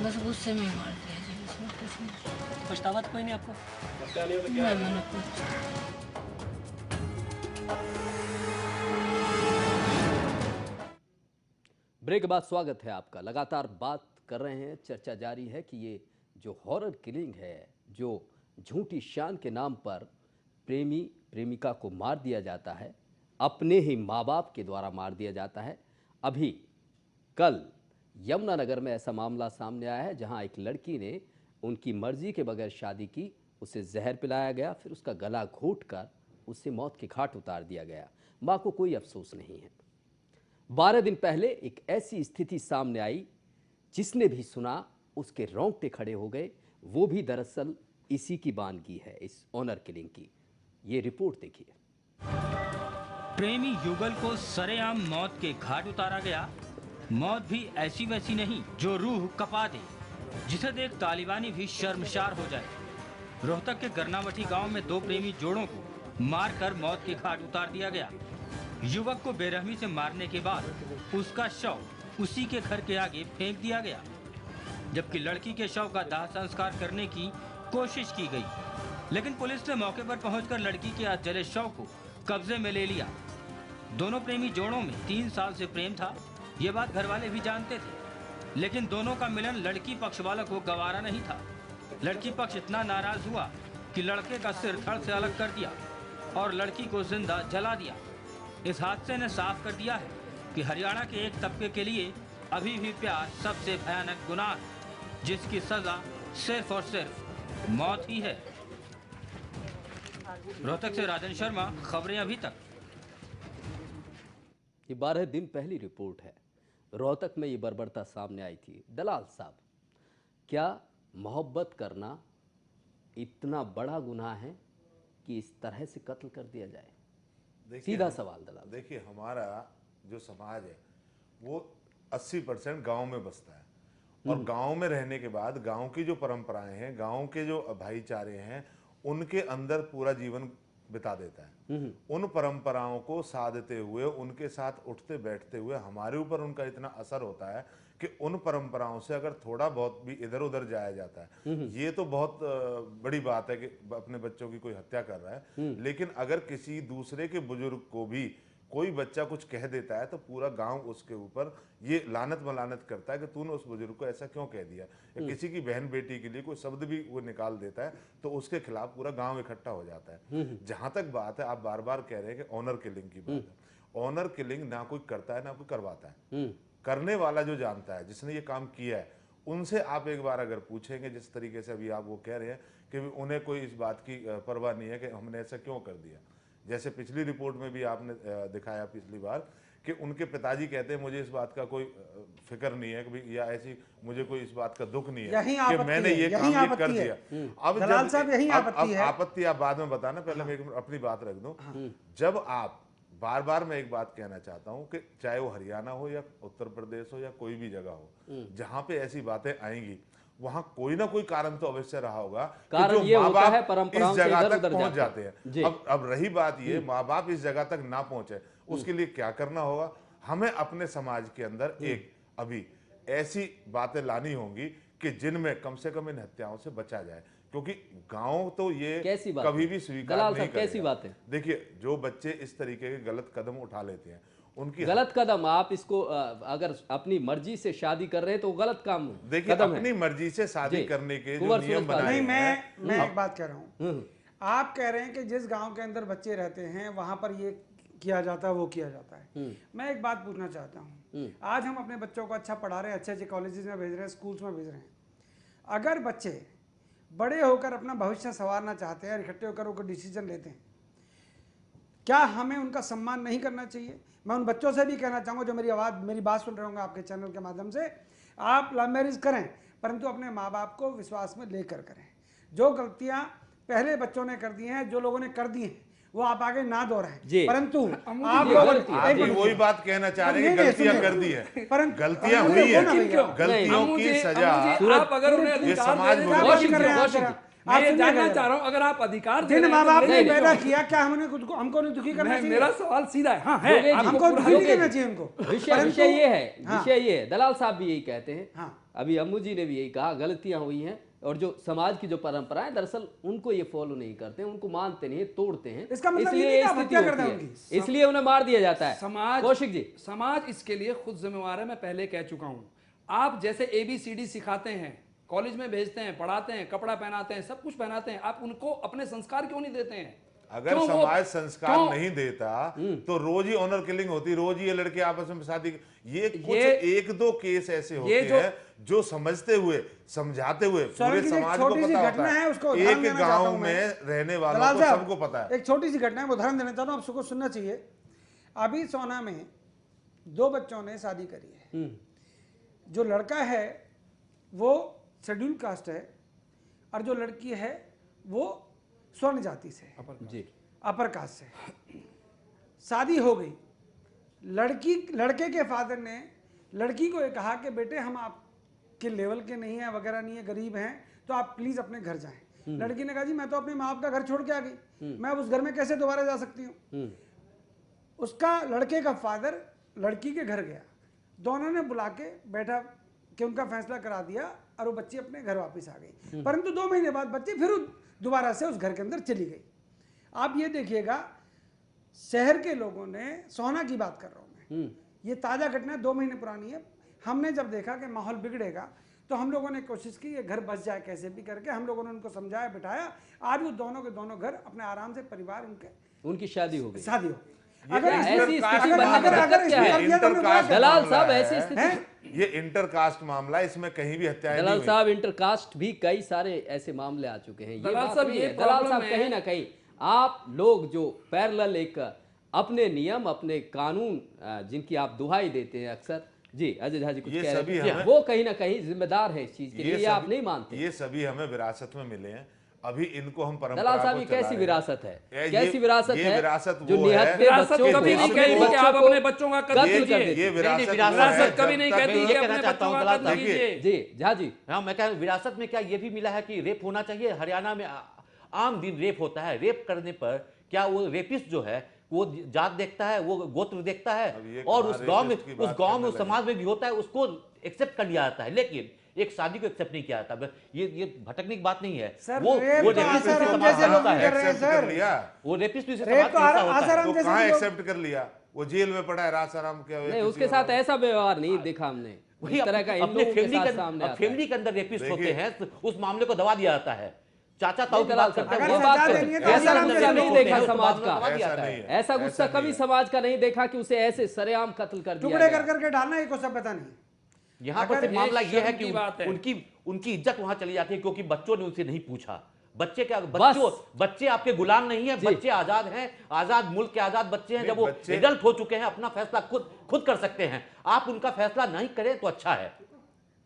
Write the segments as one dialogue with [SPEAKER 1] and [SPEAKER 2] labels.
[SPEAKER 1] बस गुस्से में मार दिया जी, उसमें कुछ नहीं।
[SPEAKER 2] पछतावा तो कोई नहीं आपको?
[SPEAKER 1] नहीं, मैंने कुछ
[SPEAKER 3] ब्रेक के बाद स्वागत है आपका। लगातार बात कर रहे हैं, चर्चा जारी है कि ये जो हॉरर किलिंग है, जो झूठी शान के नाम पर प्रेमी प्रेमिका को मार दिया जाता है, अपने ही माँ बाप के द्वारा मार दिया जाता है। अभी कल यमुनानगर में ऐसा मामला सामने आया है जहां एक लड़की ने उनकी मर्जी के बगैर शादी की, उसे जहर पिलाया गया, फिर उसका गला घोंटकर उसे मौत के घाट उतार दिया गया। माँ को कोई अफसोस नहीं है। 12 दिन पहले एक ऐसी स्थिति सामने आई, जिसने भी सुना उसके रोंगटे खड़े हो गए। वो भी दरअसल इसी की वानगी है, इस ऑनर किलिंग की। ये रिपोर्ट देखिए।
[SPEAKER 4] प्रेमी युगल को सरेआम मौत के घाट उतारा गया। मौत भी ऐसी वैसी नहीं जो रूह कपा दे, जिसे देख तालिबानी भी शर्मशार हो जाए। रोहतक के गरनावटी गांव में दो प्रेमी जोड़ों को मारकर मौत के घाट उतार दिया गया। युवक को बेरहमी से मारने के बाद उसका शव उसी के घर के आगे फेंक दिया गया, जबकि लड़की के शव का दाह संस्कार करने की कोशिश की गई, लेकिन पुलिस ने मौके पर पहुंचकर लड़की के अधजले शव को कब्जे में ले लिया। दोनों प्रेमी जोड़ों में 3 साल से प्रेम था, ये बात घर वाले भी जानते थे, लेकिन दोनों का मिलन लड़की पक्ष वालों को गवारा नहीं था। लड़की पक्ष इतना नाराज हुआ कि लड़के का सिर धड़ से अलग कर दिया और लड़की को जिंदा जला दिया। इस हादसे ने साफ कर दिया है कि हरियाणा के एक तबके के लिए अभी भी प्यार सबसे भयानक गुनाह है, जिसकी सजा सिर्फ और सिर्फ मौत ही है। रोहतक से राजन शर्मा, खबरें अभी तक।
[SPEAKER 3] ये 12 दिन पहली रिपोर्ट है। रोहतक में ये बर्बरता सामने आई थी। दलाल साहब, क्या मोहब्बत करना इतना बड़ा गुनाह है कि इस तरह से कत्ल कर दिया जाए? सीधा सवाल दलाल।
[SPEAKER 5] देखिए, हमारा जो समाज है वो 80% गांव में बसता है और गांव में रहने के बाद गांव की जो परंपराएं हैं, गांव के जो भाईचारे हैं, उनके अंदर पूरा जीवन बिता देता है। उन परंपराओं को साधते हुए, उनके साथ उठते बैठते हुए हमारे ऊपर उनका इतना असर होता है कि उन परंपराओं से अगर थोड़ा बहुत भी इधर उधर जाया जाता है, ये तो बहुत बड़ी बात है कि अपने बच्चों की कोई हत्या कर रहा है, लेकिन अगर किसी दूसरे के बुजुर्ग को भी कोई बच्चा कुछ कह देता है तो पूरा गांव उसके ऊपर ये लानत मलानत करता है कि तूने उस बुजुर्ग को ऐसा क्यों कह दिया। या किसी की बहन बेटी के लिए कोई शब्द भी वो निकाल देता है तो उसके खिलाफ पूरा गांव इकट्ठा हो जाता है। जहां तक बात है, आप बार बार कह रहे हैं कि ऑनर किलिंग की बात है। ऑनर किलिंग ना कोई करता है ना कोई करवाता है। करने वाला जो जानता है, जिसने ये काम किया है, उनसे आप एक बार अगर पूछेंगे, जिस तरीके से अभी आप वो कह रहे हैं कि उन्हें कोई इस बात की परवाह नहीं है कि हमने ऐसा क्यों कर दिया। जैसे पिछली रिपोर्ट में भी आपने दिखाया पिछली बार कि उनके पिताजी कहते हैं मुझे इस बात का कोई फिक्र नहीं है कि या ऐसी मुझे कोई इस बात का दुख नहीं है कि मैंने ये काम ये कर दिया। अब
[SPEAKER 6] दलाल साहब, यही आपत्ति है।
[SPEAKER 5] आपत्ति आप बाद में बताना, पहले मैं अपनी बात रख दूं। जब आप बार बार मैं एक बात कहना चाहता हूं कि चाहे वो हरियाणा हो या उत्तर प्रदेश हो या कोई भी जगह हो, जहां पे ऐसी बातें आएंगी वहां कोई ना कोई कारण तो अवश्य रहा होगा।
[SPEAKER 3] कारण ये होता है परंपराओं
[SPEAKER 5] इस
[SPEAKER 3] से
[SPEAKER 5] जगह
[SPEAKER 3] इधर
[SPEAKER 5] तक
[SPEAKER 3] उधर
[SPEAKER 5] पहुंच जाते हैं। अब रही बात ये, माँ बाप इस जगह तक ना पहुंचे, उसके लिए क्या करना होगा? हमें अपने समाज के अंदर एक अभी ऐसी बातें लानी होंगी कि जिनमें कम से कम इन हत्याओं से बचा जाए, क्योंकि गांव तो ये कभी भी स्वीकार नहीं करेगा।
[SPEAKER 3] कैसी बात है?
[SPEAKER 5] देखिए, जो बच्चे इस तरीके के गलत कदम उठा लेते हैं, उनकी
[SPEAKER 3] गलत कदम, आप इसको अगर अपनी मर्जी से शादी कर रहे हैं तो गलत काम
[SPEAKER 5] देखिए, अपनी मर्जी से शादी करने के जो नियम बनाए
[SPEAKER 6] नहीं, मैं एक बात कह रहा हूँ। आप कह रहे हैं कि जिस गांव के अंदर बच्चे रहते हैं वहां पर ये किया जाता है, वो किया जाता है। मैं एक बात पूछना चाहता हूँ, आज हम अपने बच्चों को अच्छा पढ़ा रहे हैं, अच्छे अच्छे कॉलेजेस में भेज रहे हैं, स्कूल्स में भेज रहे हैं। अगर बच्चे बड़े होकर अपना भविष्य संवारना चाहते हैं और इकट्ठे होकर वो डिसीजन लेते हैं, क्या हमें उनका सम्मान नहीं करना चाहिए? मैं उन बच्चों से भी कहना चाहूँगा जो मेरी बात सुन रहे होंगे आपके चैनल के माध्यम से, आप लव मैरिज करें परंतु अपने माँ बाप को विश्वास में लेकर करें। जो गलतियाँ पहले बच्चों ने कर दी हैं, जो लोगों ने कर दी हैं, वो आप आगे ना दोहराएं। परंतु आप
[SPEAKER 5] वही बात कहना चाह रहे हैं कि गलतियां कर दी है, परंतु गलतियां हुई है, गलतियों की सजा
[SPEAKER 2] आप अगर उन्हें
[SPEAKER 5] ये समाज
[SPEAKER 6] आप
[SPEAKER 2] मैं ये जानना
[SPEAKER 6] सुनिएगा।
[SPEAKER 2] चाह रहा हूँ, अगर आप अधिकार दे
[SPEAKER 6] जिन
[SPEAKER 2] रहे
[SPEAKER 6] माँ
[SPEAKER 2] हैं
[SPEAKER 6] बाप
[SPEAKER 2] तो
[SPEAKER 6] ने
[SPEAKER 2] ले लीजिए।
[SPEAKER 6] पैदा किया, क्या हमने खुद को हमको नहीं दुखी करना चाहिए?
[SPEAKER 2] मेरा सवाल सीधा है, हाँ है,
[SPEAKER 3] योगेश जी,
[SPEAKER 2] आपको
[SPEAKER 6] हमको
[SPEAKER 2] पूरा
[SPEAKER 6] दुखी
[SPEAKER 2] हक
[SPEAKER 6] नहीं
[SPEAKER 2] है।
[SPEAKER 6] करना चाहिए उनको।
[SPEAKER 3] विषय ये है,
[SPEAKER 6] हाँ।
[SPEAKER 3] विषय ये है, दलाल साहब भी यही कहते हैं।
[SPEAKER 6] हाँ।
[SPEAKER 3] अभी अम्मू जी ने भी यही कहा, गलतियां हुई हैं और जो समाज की जो परंपराएं दरअसल उनको ये फॉलो नहीं करते, उनको मानते नहीं, तोड़ते हैं।
[SPEAKER 6] इसका मतलब ये
[SPEAKER 3] इसलिए
[SPEAKER 6] नहीं कि आप
[SPEAKER 3] स्थिति
[SPEAKER 6] हत्या कर दें
[SPEAKER 3] होती है।
[SPEAKER 6] उनकी।
[SPEAKER 3] इसलिए उन्हें मार दिया जाता है।
[SPEAKER 2] समाज
[SPEAKER 3] कौशिक जी,
[SPEAKER 2] समाज इसके लिए खुद जिम्मेवार है, मैं पहले कह चुका हूं। आप जैसे ABCD सिखाते हैं, कॉलेज में भेजते हैं, पढ़ाते हैं, कपड़ा पहनाते हैं, सब कुछ पहनाते हैं, आप उनको अपने संस्कार क्यों नहीं देते हैं?
[SPEAKER 5] अगर
[SPEAKER 2] क्यों वो-
[SPEAKER 5] समाज संस्कार
[SPEAKER 2] क्यों?
[SPEAKER 5] नहीं देता तो रोज ही ऑनर किलिंग होती, रोज ही ये लड़के आपस में शादी। ये कुछ
[SPEAKER 2] ये-
[SPEAKER 5] एक दो केस ऐसे होते
[SPEAKER 2] जो-
[SPEAKER 5] हैं जो समझते हुए, समझाते हुए
[SPEAKER 6] सौरभ
[SPEAKER 5] पूरे
[SPEAKER 6] जी, एक
[SPEAKER 5] समाज को
[SPEAKER 6] छोटी सी
[SPEAKER 5] पता
[SPEAKER 6] घटना
[SPEAKER 5] होता
[SPEAKER 6] है, उसको
[SPEAKER 5] है।
[SPEAKER 6] उदाहरण
[SPEAKER 5] एक
[SPEAKER 6] देना चाहता
[SPEAKER 5] गांव
[SPEAKER 6] हूं मैं।
[SPEAKER 5] में रहने वालों
[SPEAKER 6] दलाल
[SPEAKER 5] को
[SPEAKER 6] साहब,
[SPEAKER 5] सबको पता है।
[SPEAKER 6] एक छोटी सी घटना है, उदाहरण देना चाहता हूँ, आप सबको सुनना चाहिए। अभी सोना में 2 बच्चों ने शादी करी है। जो लड़का है वो शेड्यूल कास्ट है और जो लड़की है वो स्वर्ण जाति से है,
[SPEAKER 3] जी,
[SPEAKER 6] अपर कास्ट से। शादी हो गई, लड़के के फादर ने लड़की को ये कहा कि बेटे हम आपके लेवल के नहीं है, वगैरह नहीं है, गरीब हैं, तो आप प्लीज अपने घर जाएं। लड़की ने कहा जी मैं तो अपने माँ बाप का घर छोड़ के आ गई, मैं अब उस घर में कैसे दोबारा जा सकती हूँ? उसका लड़के का फादर लड़की के घर गया, दोनों ने बुला के बैठा कि उनका फैसला करा दिया और वो बच्ची अपने घर वापस आ गई। परंतु 2 महीने बाद बच्ची फिर दोबारा से उस घर के अंदर चली गई। आप ये देखिएगा, शहर के लोगों ने, सोना की बात कर रहा हूं मैं, ये ताजा घटना 2 महीने पुरानी है। हमने जब देखा कि माहौल बिगड़ेगा तो हम लोगों ने कोशिश की ये घर बस जाए कैसे भी करके, हम लोगों ने उनको समझाया, बिठाया। आज वो दोनों के दोनों घर अपने आराम से, परिवार
[SPEAKER 3] उनकी शादी हो गई।
[SPEAKER 6] शादी हो।
[SPEAKER 5] ये
[SPEAKER 6] अगर
[SPEAKER 5] इंटर
[SPEAKER 3] ऐसी
[SPEAKER 5] कास्ट
[SPEAKER 3] स्थिति
[SPEAKER 5] मामला
[SPEAKER 3] बनने का
[SPEAKER 5] है।
[SPEAKER 3] मतलब क्या
[SPEAKER 5] ये
[SPEAKER 3] है?
[SPEAKER 6] किया तो हमने
[SPEAKER 5] इंटर
[SPEAKER 6] बुरा
[SPEAKER 5] कास्ट
[SPEAKER 6] किया।
[SPEAKER 3] दलाल
[SPEAKER 5] मामला
[SPEAKER 3] साहब,
[SPEAKER 5] है।
[SPEAKER 3] ऐसी स्थिति,
[SPEAKER 5] ये इंटर कास्ट मामला है, इसमें कहीं भी हत्याएं नहीं
[SPEAKER 3] दलाल
[SPEAKER 5] हुई।
[SPEAKER 3] साहब, इंटरकास्ट भी कई सारे ऐसे मामले आ चुके हैं। ये
[SPEAKER 2] दलाल
[SPEAKER 3] बात
[SPEAKER 2] साहब,
[SPEAKER 3] नहीं
[SPEAKER 2] ये
[SPEAKER 3] है। दलाल
[SPEAKER 2] प्रॉब्लम
[SPEAKER 3] साहब,
[SPEAKER 2] है।
[SPEAKER 3] कहीं ना कहीं आप लोग जो पैरेलल एक अपने नियम, अपने कानून जिनकी आप दुहाई देते हैं अक्सर, जी अजय झा जी कुछ
[SPEAKER 5] ये
[SPEAKER 3] कह रहे
[SPEAKER 5] सभी
[SPEAKER 3] थे,
[SPEAKER 5] हमें-
[SPEAKER 3] वो कहीं ना कहीं जिम्मेदार है इस चीज के लिए, ये आप नहीं मानते?
[SPEAKER 5] ये सभी हमें विरासत में मिले हैं। अभी इनको हम परंपरा
[SPEAKER 3] दलाल साहब,
[SPEAKER 5] को
[SPEAKER 3] ये
[SPEAKER 5] चला
[SPEAKER 3] कैसी
[SPEAKER 5] रहे हैं।
[SPEAKER 3] विरासत है?
[SPEAKER 5] ये-
[SPEAKER 3] कैसी विरासत
[SPEAKER 5] ये
[SPEAKER 3] है
[SPEAKER 5] विरासत
[SPEAKER 3] जो
[SPEAKER 5] वो है-
[SPEAKER 3] निहत्थे
[SPEAKER 2] विरासत
[SPEAKER 3] बच्चों को,
[SPEAKER 2] कभी नहीं
[SPEAKER 3] अपने
[SPEAKER 2] कहती कि
[SPEAKER 3] बच्चों
[SPEAKER 2] आप
[SPEAKER 3] को
[SPEAKER 2] अपने बच्चों का कत्ल
[SPEAKER 3] कत्ल
[SPEAKER 2] कीजिए।
[SPEAKER 3] कर देते
[SPEAKER 5] ये
[SPEAKER 3] हैं।
[SPEAKER 5] विरासत
[SPEAKER 7] नहीं,
[SPEAKER 5] वो है,
[SPEAKER 2] विरासत कभी
[SPEAKER 5] जब
[SPEAKER 2] नहीं
[SPEAKER 5] तक-
[SPEAKER 2] कहती
[SPEAKER 7] ये
[SPEAKER 2] कि
[SPEAKER 7] कहना
[SPEAKER 2] अपने
[SPEAKER 7] चाहता हूं,
[SPEAKER 2] बच्चों का
[SPEAKER 7] दलाल
[SPEAKER 2] कत्ल
[SPEAKER 7] साहब।
[SPEAKER 2] कीजिए।
[SPEAKER 3] जी झा जी,
[SPEAKER 7] हाँ, मैं कह विरासत में क्या ये भी मिला है कि रेप होना चाहिए? हरियाणा में आम दिन रेप होता है। रेप करने पर क्या वो रेपिस्ट जो है वो जात देखता है, वो गोत्र देखता
[SPEAKER 5] अब
[SPEAKER 7] है?
[SPEAKER 5] ये
[SPEAKER 7] और
[SPEAKER 5] कहाँ
[SPEAKER 7] उस गांव में,
[SPEAKER 5] rapist की
[SPEAKER 7] उस
[SPEAKER 5] बात
[SPEAKER 7] गांव में,
[SPEAKER 5] करने
[SPEAKER 7] उस समाज में भी होता है, उसको एक्सेप्ट कर लिया जाता है। लेकिन एक शादी को एक्सेप्ट नहीं किया जाता। ये भटकने की बात नहीं है।
[SPEAKER 6] सर,
[SPEAKER 7] वो
[SPEAKER 6] रेप
[SPEAKER 7] वो
[SPEAKER 6] तो
[SPEAKER 7] रेपिस्ट
[SPEAKER 6] आसाराम
[SPEAKER 7] भी समाज
[SPEAKER 6] जैसे
[SPEAKER 7] का
[SPEAKER 6] लोग
[SPEAKER 7] हिस्सा
[SPEAKER 6] भी
[SPEAKER 7] है।
[SPEAKER 6] कर रहे हैं,
[SPEAKER 5] एक्सेप्ट कर
[SPEAKER 6] सर।
[SPEAKER 5] लिया।
[SPEAKER 7] वो रेपिस्ट भी
[SPEAKER 6] रेप
[SPEAKER 7] समाज
[SPEAKER 6] तो
[SPEAKER 7] का हिस्सा होता
[SPEAKER 6] आसाराम
[SPEAKER 7] है।
[SPEAKER 5] तो
[SPEAKER 6] जैसे
[SPEAKER 5] कहाँ
[SPEAKER 6] लोग-
[SPEAKER 5] एक्सेप्ट कर लिया? वो जेल में पड़ा है, रासाराम के
[SPEAKER 3] नहीं, उसके साथ ऐसा व्यवहार नहीं देखा हमने।
[SPEAKER 7] वही
[SPEAKER 3] इस तरह का इन
[SPEAKER 7] अपने
[SPEAKER 3] लोगों के
[SPEAKER 7] फैमिली
[SPEAKER 3] साथ
[SPEAKER 7] के
[SPEAKER 3] सामने आता है।
[SPEAKER 7] फैमिली के अंदर रेपिस्ट होते
[SPEAKER 5] देखिए।
[SPEAKER 7] हैं, तो उस मामले को दबा दिया जाता है। चाचा ताऊ की
[SPEAKER 3] दलाल
[SPEAKER 7] बात करते
[SPEAKER 3] साहब,
[SPEAKER 7] हैं,
[SPEAKER 6] अगर
[SPEAKER 3] वो
[SPEAKER 7] वो
[SPEAKER 3] बात
[SPEAKER 6] सजा
[SPEAKER 3] कर-
[SPEAKER 6] देंगे तो
[SPEAKER 3] ऐसा
[SPEAKER 6] आसाराम
[SPEAKER 3] गुस्सा
[SPEAKER 6] जैसे
[SPEAKER 3] नहीं
[SPEAKER 6] लोग
[SPEAKER 3] देखा
[SPEAKER 7] होते हैं,
[SPEAKER 3] समाज
[SPEAKER 7] उसको
[SPEAKER 3] का।
[SPEAKER 7] दबा दिया
[SPEAKER 5] ऐसा
[SPEAKER 7] जाता
[SPEAKER 5] नहीं
[SPEAKER 7] है।
[SPEAKER 5] है।
[SPEAKER 3] ऐसा गुस्सा
[SPEAKER 5] नहीं
[SPEAKER 3] कभी
[SPEAKER 5] है।
[SPEAKER 3] समाज का नहीं देखा कि उसे ऐसे सरेआम कत्ल कर दिया
[SPEAKER 6] टुकड़े
[SPEAKER 3] गया।
[SPEAKER 6] कर करके डालना ये कोई सभ्यता नहीं।
[SPEAKER 7] यहाँ पर
[SPEAKER 6] अगर
[SPEAKER 7] सिर्फ
[SPEAKER 2] ये
[SPEAKER 7] मामला ये है
[SPEAKER 2] शर्म
[SPEAKER 7] कि
[SPEAKER 2] की बात है।
[SPEAKER 7] उनकी इज्जत वहां चली जाती है क्योंकि बच्चों ने उनसे नहीं पूछा। बच्चे आपके गुलाम नहीं है, बच्चे आजाद हैं, आजाद मुल्क के आजाद बच्चे हैं। जब वो
[SPEAKER 5] बच्चे-
[SPEAKER 7] एडल्ट हो चुके हैं, अपना फैसला खुद कर सकते हैं। आप उनका फैसला नहीं करें तो अच्छा है।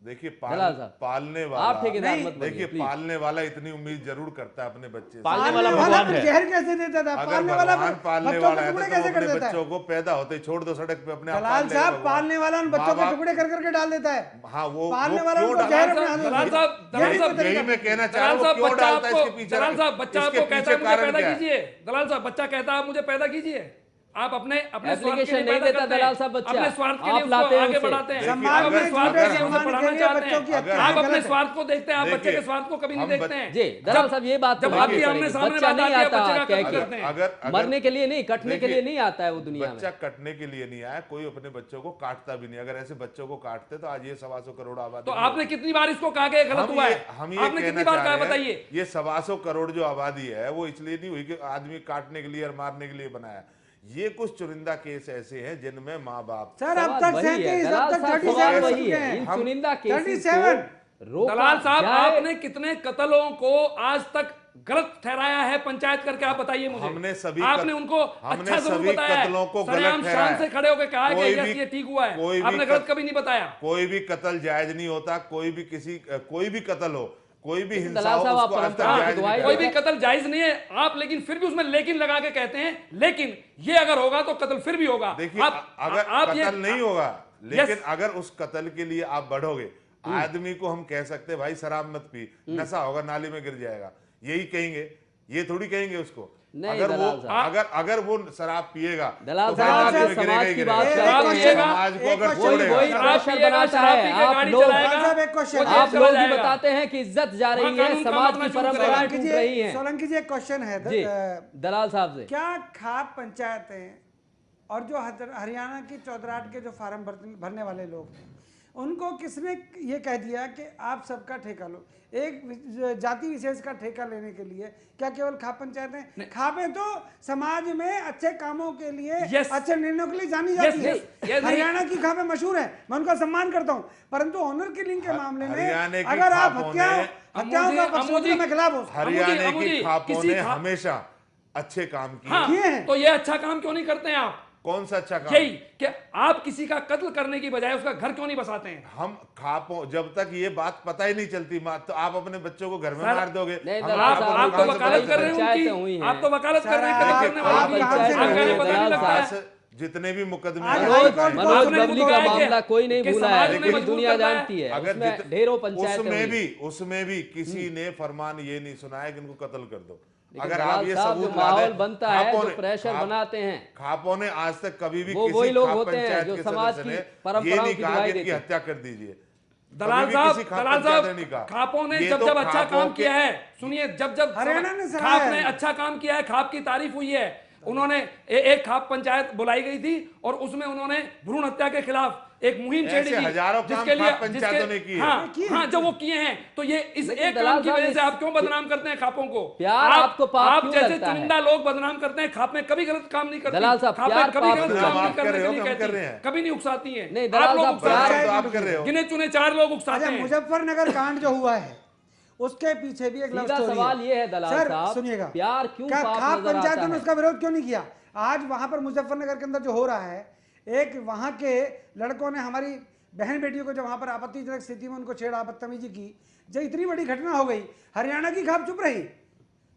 [SPEAKER 5] देखिए
[SPEAKER 3] दलाल साहब,
[SPEAKER 5] पालने
[SPEAKER 3] आप
[SPEAKER 5] वाला,
[SPEAKER 3] ठेकेदार
[SPEAKER 6] नहीं,
[SPEAKER 3] मत बनिए,
[SPEAKER 5] देखिए
[SPEAKER 3] प्लीज।
[SPEAKER 5] पालने वाला इतनी उम्मीद जरूर करता है अपने बच्चे से।
[SPEAKER 7] पालने वाला
[SPEAKER 6] वाला
[SPEAKER 7] भगवान
[SPEAKER 6] फिर
[SPEAKER 7] है।
[SPEAKER 6] जहर कैसे देता था?
[SPEAKER 5] अगर
[SPEAKER 6] पालने वाला
[SPEAKER 5] भगवान पालने
[SPEAKER 6] बच्चों
[SPEAKER 5] वाला
[SPEAKER 6] के
[SPEAKER 5] है
[SPEAKER 6] टुकड़े
[SPEAKER 5] तो
[SPEAKER 6] कैसे कर
[SPEAKER 5] अपने
[SPEAKER 6] देता है?
[SPEAKER 5] बच्चों को पैदा होते ही छोड़ दो सड़क पे, अपने आप
[SPEAKER 6] दलाल
[SPEAKER 5] पाल लेगा
[SPEAKER 6] साहब,
[SPEAKER 5] भगवान।
[SPEAKER 6] पालने वाला उन बच्चों के
[SPEAKER 5] माँ-बाप-
[SPEAKER 6] टुकड़े कर करके डाल देता है।
[SPEAKER 5] हाँ, वो
[SPEAKER 6] पालने वाला
[SPEAKER 5] क्यों
[SPEAKER 6] उनको
[SPEAKER 5] डालता
[SPEAKER 6] जहर
[SPEAKER 5] है?
[SPEAKER 6] अपने हाथ में
[SPEAKER 2] दलाल
[SPEAKER 6] देता
[SPEAKER 2] साहब,
[SPEAKER 6] है।
[SPEAKER 2] दलाल
[SPEAKER 6] यही
[SPEAKER 2] साहब,
[SPEAKER 6] तो तरीका
[SPEAKER 5] यही मैं कहना चाह रहा
[SPEAKER 2] दलाल
[SPEAKER 5] हूँ,
[SPEAKER 2] साहब,
[SPEAKER 5] क्यों
[SPEAKER 2] बच्चा
[SPEAKER 5] डालता है
[SPEAKER 2] आपको,
[SPEAKER 5] इसके पीछे?
[SPEAKER 2] दलाल साहब, बच्चा
[SPEAKER 5] इसके
[SPEAKER 2] आपको कहता
[SPEAKER 5] पीछे
[SPEAKER 2] है मुझे
[SPEAKER 5] कारण
[SPEAKER 2] पैदा
[SPEAKER 5] क्या है?
[SPEAKER 2] कीजिए। दलाल साहब, बच्चा कहता है मुझे पैदा कीजिए। आप अपने स्वार्थ के
[SPEAKER 3] एप्लीकेशन
[SPEAKER 2] लिए
[SPEAKER 3] नहीं
[SPEAKER 2] पैदा
[SPEAKER 3] देता
[SPEAKER 2] करते हैं।
[SPEAKER 3] दलाल साहब बच्चा।
[SPEAKER 2] अपने स्वार्थ के
[SPEAKER 3] आप
[SPEAKER 2] लिए उसको
[SPEAKER 3] लाते हैं
[SPEAKER 2] आगे
[SPEAKER 3] उसे।
[SPEAKER 2] बढ़ाते हैं।
[SPEAKER 5] देखिए,
[SPEAKER 6] समाज
[SPEAKER 2] आप
[SPEAKER 6] में
[SPEAKER 2] अपने स्वार्थ
[SPEAKER 6] झूठे
[SPEAKER 2] के लिए उसे
[SPEAKER 6] सम्मान
[SPEAKER 2] बढ़ाना
[SPEAKER 6] के लिए
[SPEAKER 2] चाहते
[SPEAKER 6] बच्चों की
[SPEAKER 2] हैं।
[SPEAKER 6] हत्या
[SPEAKER 2] आप
[SPEAKER 6] गलत
[SPEAKER 2] अपने
[SPEAKER 6] है।
[SPEAKER 2] स्वार्थ को देखते हैं, आप बच्चे
[SPEAKER 5] देखिए,
[SPEAKER 2] के स्वार्थ को कभी नहीं
[SPEAKER 5] हम
[SPEAKER 2] देखते हैं।
[SPEAKER 3] जी दलाल साहब, ये बात तो
[SPEAKER 2] जब
[SPEAKER 3] माननी
[SPEAKER 2] आपकी
[SPEAKER 3] पड़ेगी।
[SPEAKER 2] आमने सामने
[SPEAKER 3] बच्चा
[SPEAKER 2] बात
[SPEAKER 3] नहीं
[SPEAKER 2] आती है,
[SPEAKER 3] आता
[SPEAKER 2] बच्चे का
[SPEAKER 3] कह
[SPEAKER 2] कत्ल
[SPEAKER 3] के
[SPEAKER 2] करते हैं।
[SPEAKER 5] अगर
[SPEAKER 3] मरने के लिए नहीं, कटने के
[SPEAKER 5] देखिए,
[SPEAKER 3] लिए नहीं आता है वो दुनिया में।
[SPEAKER 5] बच्चा कटने के लिए नहीं आया, कोई अपने बच्चों को काटता भी नहीं। अगर ऐसे बच्चों को काटते तो आज ये 125 करोड़ आबादी
[SPEAKER 2] तो
[SPEAKER 5] नहीं
[SPEAKER 2] आपने
[SPEAKER 5] होती।
[SPEAKER 2] कितनी बार इसको कहा कि ये गलत हुआ है?
[SPEAKER 5] हम ये
[SPEAKER 2] आपने
[SPEAKER 5] कहना
[SPEAKER 2] कितनी बार
[SPEAKER 5] चाह
[SPEAKER 2] कहा
[SPEAKER 5] रहे हैं,
[SPEAKER 2] बताइए?
[SPEAKER 5] ये 125 करोड़ जो आबादी है वो इसलिए नहीं हुई कि आदमी काटने के लिए और मारने के लिए बनाया। ये कुछ चुनिंदा केस ऐसे हैं जिनमें माँ बाप
[SPEAKER 6] सर अब
[SPEAKER 3] सवाल
[SPEAKER 6] तक
[SPEAKER 3] वही है,
[SPEAKER 6] 37, अब
[SPEAKER 3] दलाल
[SPEAKER 6] तक
[SPEAKER 3] साहब,
[SPEAKER 6] 37
[SPEAKER 3] सवाल
[SPEAKER 6] हो
[SPEAKER 3] वही
[SPEAKER 6] चुके
[SPEAKER 3] है।
[SPEAKER 6] हैं।
[SPEAKER 3] इन
[SPEAKER 5] हम
[SPEAKER 3] चुनिंदा केसेस
[SPEAKER 6] 37
[SPEAKER 3] को रोका
[SPEAKER 2] दलाल साहब,
[SPEAKER 3] जाए।
[SPEAKER 2] आपने कितने कत्लों को आज तक गलत ठहराया है पंचायत करके? आप बताइए मुझे।
[SPEAKER 5] हमने सभी
[SPEAKER 2] आपने उनको
[SPEAKER 5] हमने
[SPEAKER 2] अच्छा जरूर
[SPEAKER 5] सभी
[SPEAKER 2] बताया है।
[SPEAKER 5] कत्लों को
[SPEAKER 2] सरेआम
[SPEAKER 5] गलत ठहराया
[SPEAKER 2] शान से खड़े होकर कहा है
[SPEAKER 5] कोई
[SPEAKER 2] कि
[SPEAKER 5] भी-
[SPEAKER 2] यस ये ठीक हुआ
[SPEAKER 5] कोई
[SPEAKER 2] है।
[SPEAKER 5] भी
[SPEAKER 2] आपने गलत
[SPEAKER 5] कत-
[SPEAKER 2] कभी नहीं बताया।
[SPEAKER 5] कोई भी कत्ल जायज नहीं होता। कोई भी कत्ल हो, कोई भी हिंसा
[SPEAKER 3] दलाल
[SPEAKER 5] हो,
[SPEAKER 3] साहब, आप
[SPEAKER 5] उसको आज तक
[SPEAKER 3] परंपरा
[SPEAKER 5] जायज
[SPEAKER 3] की
[SPEAKER 5] नहीं
[SPEAKER 3] दुआई
[SPEAKER 2] कोई
[SPEAKER 5] ठहराया।
[SPEAKER 2] भी कत्ल जायज नहीं है आप, लेकिन फिर भी उसमें लेकिन लगा के कहते हैं लेकिन ये अगर होगा तो कत्ल फिर भी होगा।
[SPEAKER 5] देखिए, अगर
[SPEAKER 2] आप ये
[SPEAKER 5] कत्ल नहीं होगा, लेकिन
[SPEAKER 2] यस।
[SPEAKER 5] अगर उस कत्ल के लिए आप बढ़ोगे, आदमी को हम कह सकते हैं भाई शराब मत पी, नशा होगा नाली में गिर जाएगा। यही कहेंगे, ये थोड़ी कहेंगे उसको।
[SPEAKER 3] नहीं,
[SPEAKER 5] अगर वो
[SPEAKER 3] दलाल साहब।
[SPEAKER 5] अगर वो शराब पिएगा
[SPEAKER 3] दलाल
[SPEAKER 5] तो
[SPEAKER 3] साहब,
[SPEAKER 5] समाज
[SPEAKER 3] आप
[SPEAKER 5] में
[SPEAKER 3] समाज
[SPEAKER 5] गिरेगा ही
[SPEAKER 3] की
[SPEAKER 5] गिरेगा।
[SPEAKER 3] बात कर
[SPEAKER 6] शराब
[SPEAKER 3] रहे हैं।
[SPEAKER 6] पिएगा,
[SPEAKER 5] समाज को अगर
[SPEAKER 6] एक
[SPEAKER 3] वही
[SPEAKER 5] छोड़ेगा,
[SPEAKER 3] प्रेशर बनाता है। आप लोग
[SPEAKER 6] साहब एक क्वेश्चन है।
[SPEAKER 3] आप लोग ही बताते हैं कि इज्जत जा रही है,
[SPEAKER 2] कानून का
[SPEAKER 3] समाज
[SPEAKER 2] अपना
[SPEAKER 3] की
[SPEAKER 2] शुरू
[SPEAKER 3] परंपराएं
[SPEAKER 2] करेगा।
[SPEAKER 3] टूट रही हैं।
[SPEAKER 6] सोलंकी जी एक क्वेश्चन है
[SPEAKER 3] जी दलाल साहब से।
[SPEAKER 6] क्या खाप पंचायतें और जो हरियाणा की चौधराट के जो फार्म भरने वाले लोग हैं, उनको किसने ये कह दिया कि आप सबका ठेका लो? एक जाति विशेष का ठेका लेने के लिए क्या केवल खाप पंचायतें? खापें तो समाज में अच्छे कामों के लिए, अच्छे निर्णयों के लिए जानी जाती है। हरियाणा की खापें मशहूर है, मैं उनका सम्मान करता हूँ, परंतु ऑनर किलिंग के मामले में अगर आप हत्याओं का पक्ष में, मैं खिलाफ हूँ।
[SPEAKER 5] हरियाणा की खापों ने हमेशा अच्छे काम किए हैं।
[SPEAKER 2] तो ये अच्छा काम क्यों नहीं करते हैं आप?
[SPEAKER 5] कौन सा अच्छा काम?
[SPEAKER 2] यही कि आप किसी का कत्ल करने की बजाय उसका घर क्यों नहीं बसाते हैं?
[SPEAKER 5] हम खापों, जब तक ये बात पता ही नहीं चलती, तो आप अपने बच्चों को घर में मार दोगे।
[SPEAKER 3] नहीं,
[SPEAKER 5] हम
[SPEAKER 3] दलाल साहब,
[SPEAKER 2] आप तो वकालत कर रहे हैं उनकी, आप तो वकालत कर रहे हैं।
[SPEAKER 5] जितने भी मुकदमे
[SPEAKER 3] मनोज बबली का मामला कोई नहीं भूला है, लेकिन दुनिया जानती है।
[SPEAKER 5] अगर
[SPEAKER 3] उसमें ढेरों पंचायतें
[SPEAKER 5] उसमें भी किसी ने फरमान ये नहीं सुनाया कि इनको कत्ल कर दो।
[SPEAKER 3] लेकिन
[SPEAKER 5] अगर आप ये
[SPEAKER 3] दलाल साहब,
[SPEAKER 5] सबूत
[SPEAKER 3] जो
[SPEAKER 5] ला
[SPEAKER 3] माहौल
[SPEAKER 5] दें,
[SPEAKER 3] बनता है,
[SPEAKER 5] खापों
[SPEAKER 3] जो
[SPEAKER 5] ने-
[SPEAKER 3] प्रेशर
[SPEAKER 5] खाप-
[SPEAKER 3] बनाते हैं,
[SPEAKER 5] खापों ने आज तक कभी भी
[SPEAKER 3] वो
[SPEAKER 5] किसी
[SPEAKER 3] वही लोग
[SPEAKER 5] खाप
[SPEAKER 3] होते हैं
[SPEAKER 5] पंचायत
[SPEAKER 3] जो
[SPEAKER 5] के
[SPEAKER 3] समाज
[SPEAKER 5] सदस्य
[SPEAKER 3] की
[SPEAKER 5] ने
[SPEAKER 3] परंपराओं
[SPEAKER 5] ये नहीं
[SPEAKER 3] की
[SPEAKER 5] कहा
[SPEAKER 3] दुहाई
[SPEAKER 5] कि इनकी
[SPEAKER 3] देते।
[SPEAKER 5] हत्या कर दीजिए।
[SPEAKER 2] दलाल
[SPEAKER 5] कभी भी किसी
[SPEAKER 2] साहब,
[SPEAKER 5] खाप
[SPEAKER 2] दलाल
[SPEAKER 5] पंचायत ने
[SPEAKER 2] साहब,
[SPEAKER 5] नहीं कहा।
[SPEAKER 2] खापों ने
[SPEAKER 5] ये
[SPEAKER 2] जब
[SPEAKER 5] तो
[SPEAKER 2] जब अच्छा
[SPEAKER 5] खापों
[SPEAKER 2] काम
[SPEAKER 5] के-
[SPEAKER 2] किया है, सुनिए, जब
[SPEAKER 6] हरियाणा ने सराहा
[SPEAKER 2] खाप ने
[SPEAKER 6] है।
[SPEAKER 2] अच्छा काम किया है, खाप की तारीफ हुई है। उन्होंने एक खाप पंचायत बुलाई गई थी और उसमें उन्होंने भ्रूण हत्या के खिलाफ एक मुहिम
[SPEAKER 5] ऐसे
[SPEAKER 2] छेड़ी थी,
[SPEAKER 5] हजारों काम
[SPEAKER 2] जिसके लिए
[SPEAKER 5] खाप पंचायतों ने किए।
[SPEAKER 2] हाँ, जब वो किए हैं तो ये इस
[SPEAKER 3] लेकिन
[SPEAKER 2] एक
[SPEAKER 3] दलाल
[SPEAKER 2] काम की
[SPEAKER 3] साहब,
[SPEAKER 2] वजह से आप क्यों बदनाम करते हैं खापों को?
[SPEAKER 3] प्यार आपको पाप
[SPEAKER 2] आप
[SPEAKER 3] क्यों
[SPEAKER 2] जैसे
[SPEAKER 3] लगता है?
[SPEAKER 2] चुनिंदा लोग बदनाम करते हैं। खापें कभी गलत काम नहीं करती।
[SPEAKER 3] दलाल साहब,
[SPEAKER 2] खापें
[SPEAKER 3] प्यार
[SPEAKER 2] कभी
[SPEAKER 3] पाप
[SPEAKER 2] गलत
[SPEAKER 3] क्यों
[SPEAKER 2] काम
[SPEAKER 5] लगता है?
[SPEAKER 2] नहीं करने के लिए
[SPEAKER 5] आप कर
[SPEAKER 2] कहती
[SPEAKER 5] रहे हैं।
[SPEAKER 2] कभी नहीं उकसाती हैं।
[SPEAKER 3] नहीं, दलाल
[SPEAKER 2] आप लोग
[SPEAKER 3] साहब,
[SPEAKER 2] उकसाते
[SPEAKER 3] प्यार
[SPEAKER 5] तो
[SPEAKER 2] हैं।
[SPEAKER 5] आप कर रहे हो।
[SPEAKER 2] गिने चुने 4 लोग उकसाते
[SPEAKER 6] अच्छा,
[SPEAKER 2] हैं।
[SPEAKER 6] मुजफ्फरनगर कांड जो हुआ है उसके पीछे भी एक लव
[SPEAKER 3] सीधा
[SPEAKER 6] स्टोरी
[SPEAKER 3] सवाल ये है दलाल
[SPEAKER 6] सर,
[SPEAKER 3] साहब,
[SPEAKER 6] सुनिएगा,
[SPEAKER 3] प्यार क्यों
[SPEAKER 6] क्या
[SPEAKER 3] पाप
[SPEAKER 6] खाप
[SPEAKER 3] नजर आता
[SPEAKER 6] पंचायतों ने
[SPEAKER 3] है?
[SPEAKER 6] उसका विरोध क्यों नहीं किया? आज वहां पर मुजफ्फरनगर के अंदर जो हो रहा है, एक वहां के लड़कों ने हमारी बहन बेटियों को जब वहां पर आपत्तिजनक स्थिति में उनको छेड़ा, बदतमीजी की, जब इतनी बड़ी घटना हो गई, हरियाणा की खाप चुप रही,